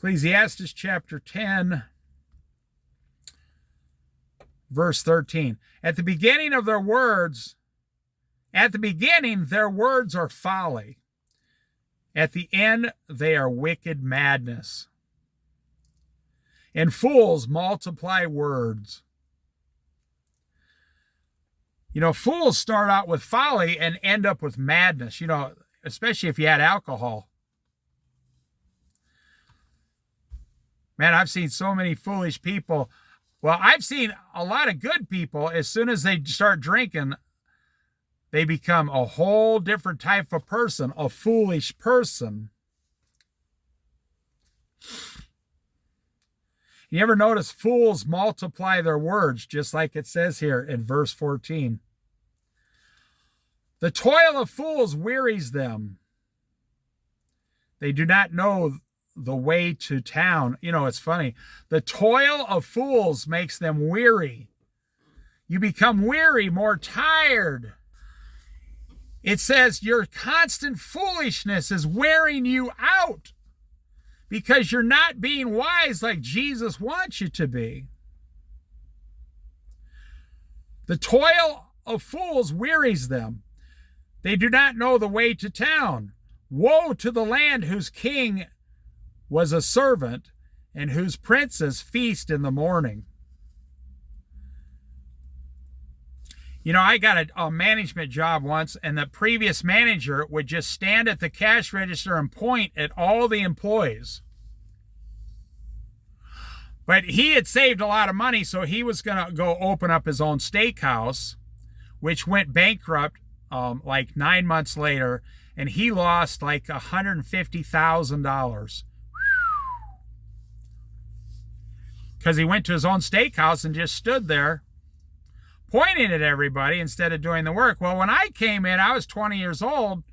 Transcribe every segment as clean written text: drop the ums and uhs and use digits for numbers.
Ecclesiastes chapter 10, verse 13. At the beginning, their words are folly. At the end, they are wicked madness. And fools multiply words. Fools start out with folly and end up with madness, especially if you had alcohol. Man, I've seen so many foolish people. Well, I've seen a lot of good people, as soon as they start drinking, they become a whole different type of person, a foolish person. You ever notice fools multiply their words, just like it says here in verse 14? The toil of fools wearies them. They do not know the way to town. It's funny. The toil of fools makes them weary. You become weary, more tired. It says your constant foolishness is wearing you out because you're not being wise like Jesus wants you to be. The toil of fools wearies them. They do not know the way to town. Woe to the land whose king was a servant and whose princes feast in the morning. I got a management job once, and the previous manager would just stand at the cash register and point at all the employees. But he had saved a lot of money, so he was going to go open up his own steakhouse, which went bankrupt like 9 months later, and he lost like $150,000. Because he went to his own steakhouse and just stood there pointing at everybody instead of doing the work. Well, when I came in, I was 20 years old,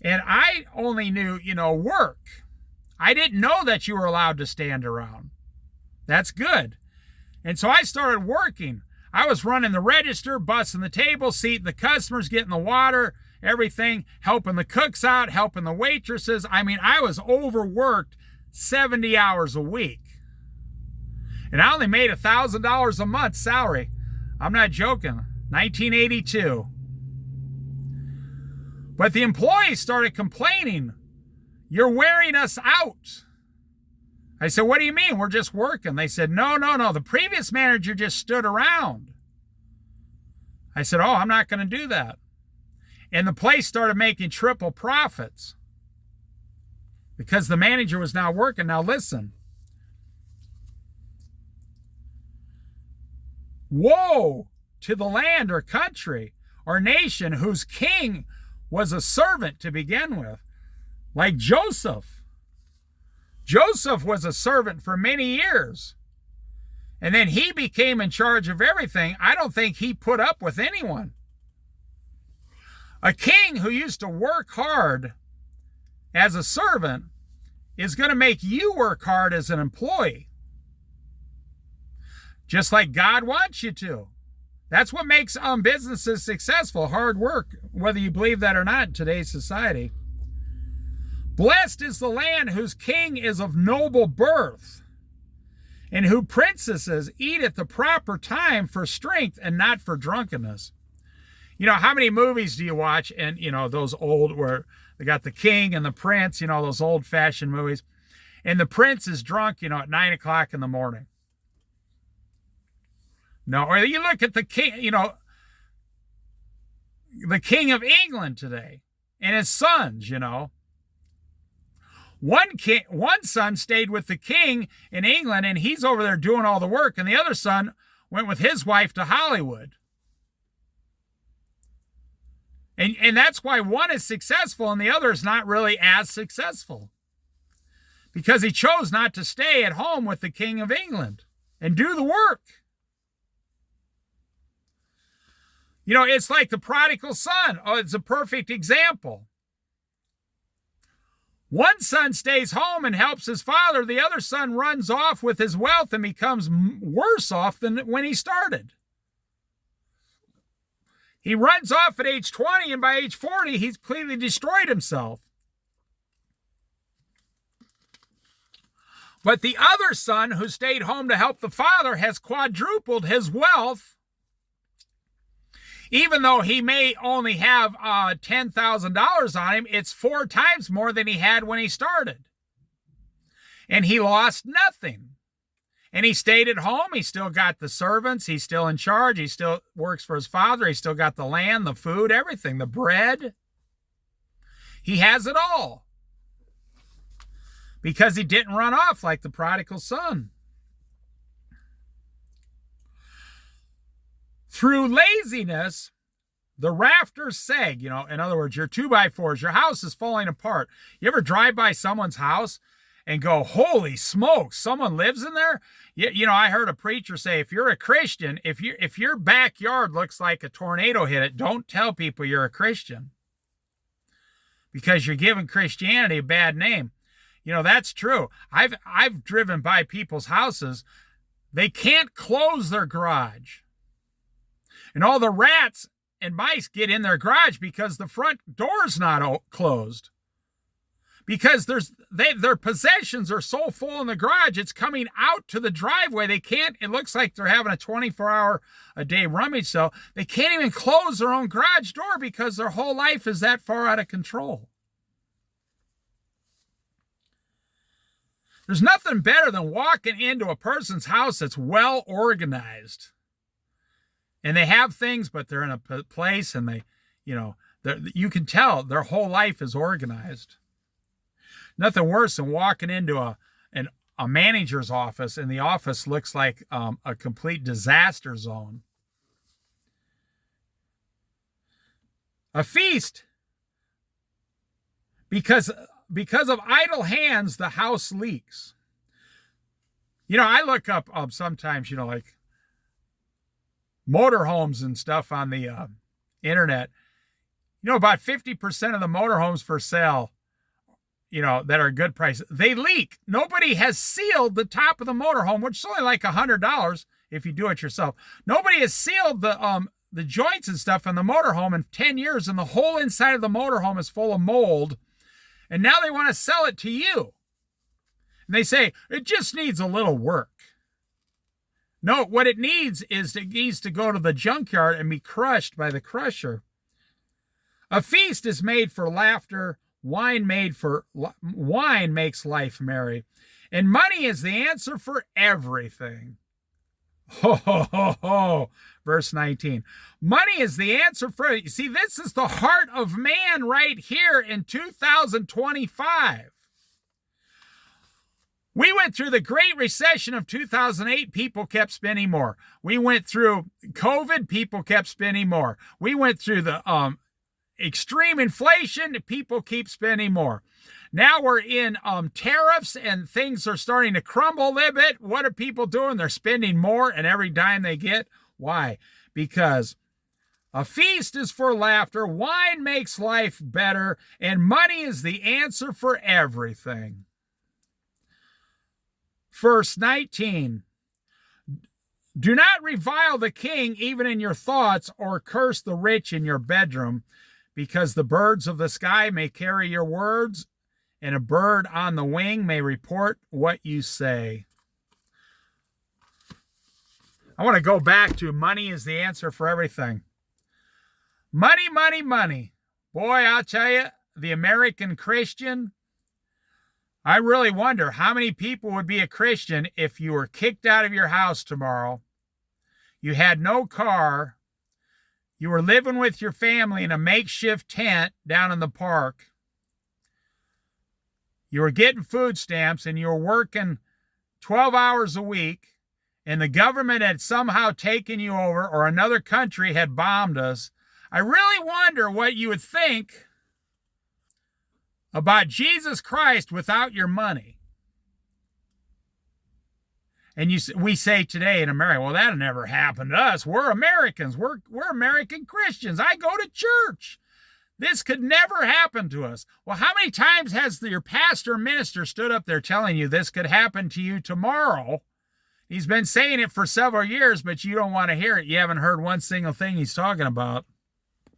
and I only knew, work. I didn't know that you were allowed to stand around. That's good. And so I started working. I was running the register, bussing the table, seating the customers, getting the water, everything, helping the cooks out, helping the waitresses. I was overworked 70 hours a week. And I only made $1,000 a month salary. I'm not joking. 1982. But the employees started complaining. You're wearing us out. I said, what do you mean? We're just working. They said, no. The previous manager just stood around. I said, oh, I'm not going to do that. And the place started making triple profits because the manager was now working. Now listen. Woe to the land or country or nation whose king was a servant to begin with, like Joseph. Joseph was a servant for many years, and then he became in charge of everything. I don't think he put up with anyone. A king who used to work hard as a servant is going to make you work hard as an employee. Just like God wants you to. That's what makes businesses successful, hard work, whether you believe that or not in today's society. Blessed is the land whose king is of noble birth, and whose princesses eat at the proper time for strength and not for drunkenness. How many movies do you watch? And, those old where they got the king and the prince, those old-fashioned movies. And the prince is drunk, at 9 o'clock in the morning. No, or you look at the king, the king of England today and his sons, One son stayed with the king in England, and he's over there doing all the work, and the other son went with his wife to Hollywood. And that's why one is successful and the other is not really as successful. Because he chose not to stay at home with the king of England and do the work. It's like the prodigal son. Oh, it's a perfect example. One son stays home and helps his father. The other son runs off with his wealth and becomes worse off than when he started. He runs off at age 20, and by age 40, he's completely destroyed himself. But the other son who stayed home to help the father has quadrupled his wealth, even though he may only have $10,000 on him. It's 4 times more than he had when he started. And he lost nothing. And he stayed at home. He still got the servants. He's still in charge. He still works for his father. He still got the land, the food, everything, the bread. He has it all. Because he didn't run off like the prodigal son. Through laziness, the rafters sag. In other words, your 2x4s, your house is falling apart. You ever drive by someone's house and go, holy smokes, someone lives in there? I heard a preacher say, if you're a Christian, if your backyard looks like a tornado hit it, don't tell people you're a Christian. Because you're giving Christianity a bad name. That's true. I've driven by people's houses. They can't close their garage. And all the rats and mice get in their garage because the front door's not closed. Because their possessions are so full in the garage, it's coming out to the driveway. They can't, it looks like they're having a 24-hour-a-day rummage sale. They can't even close their own garage door because their whole life is that far out of control. There's nothing better than walking into a person's house that's well organized. And they have things, but they're in a place and you can tell their whole life is organized. Nothing worse than walking into a manager's office and the office looks like a complete disaster zone. A feast, because of idle hands, the house leaks. I look up sometimes, like motorhomes and stuff on the internet. About 50% of the motorhomes for sale, that are a good price, they leak. Nobody has sealed the top of the motorhome, which is only like $100 if you do it yourself. Nobody has sealed the joints and stuff in the motorhome in 10 years, and the whole inside of the motorhome is full of mold. And now they want to sell it to you. And they say, it just needs a little work. No, what it needs is it needs to go to the junkyard and be crushed by the crusher. A feast is made for laughter. Wine makes life merry. And money is the answer for everything. Ho, ho, ho, ho. Verse 19. Money is the answer for it. You see, this is the heart of man right here in 2025. We went through the Great Recession of 2008. People kept spending more. We went through COVID. People kept spending more. We went through the extreme inflation. People keep spending more. Now we're in tariffs and things are starting to crumble a little bit. What are people doing? They're spending more and every dime they get. Why? Because a feast is for laughter, wine makes life better, and money is the answer for everything. Verse 19. Do not revile the king even in your thoughts, or curse the rich in your bedroom, because the birds of the sky may carry your words, and a bird on the wing may report what you say. I want to go back to money is the answer for everything. Money, money, money. Boy, I'll tell you, the American Christian, I really wonder how many people would be a Christian if you were kicked out of your house tomorrow, you had no car, you were living with your family in a makeshift tent down in the park, you were getting food stamps, and you were working 12 hours a week, and the government had somehow taken you over, or another country had bombed us. I really wonder what you would think about Jesus Christ without your money. And we say today in America, well, that'll never happen to us. We're Americans. We're American Christians. I go to church. This could never happen to us. Well, how many times has your pastor minister stood up there telling you this could happen to you tomorrow? He's been saying it for several years, but you don't want to hear it. You haven't heard one single thing he's talking about.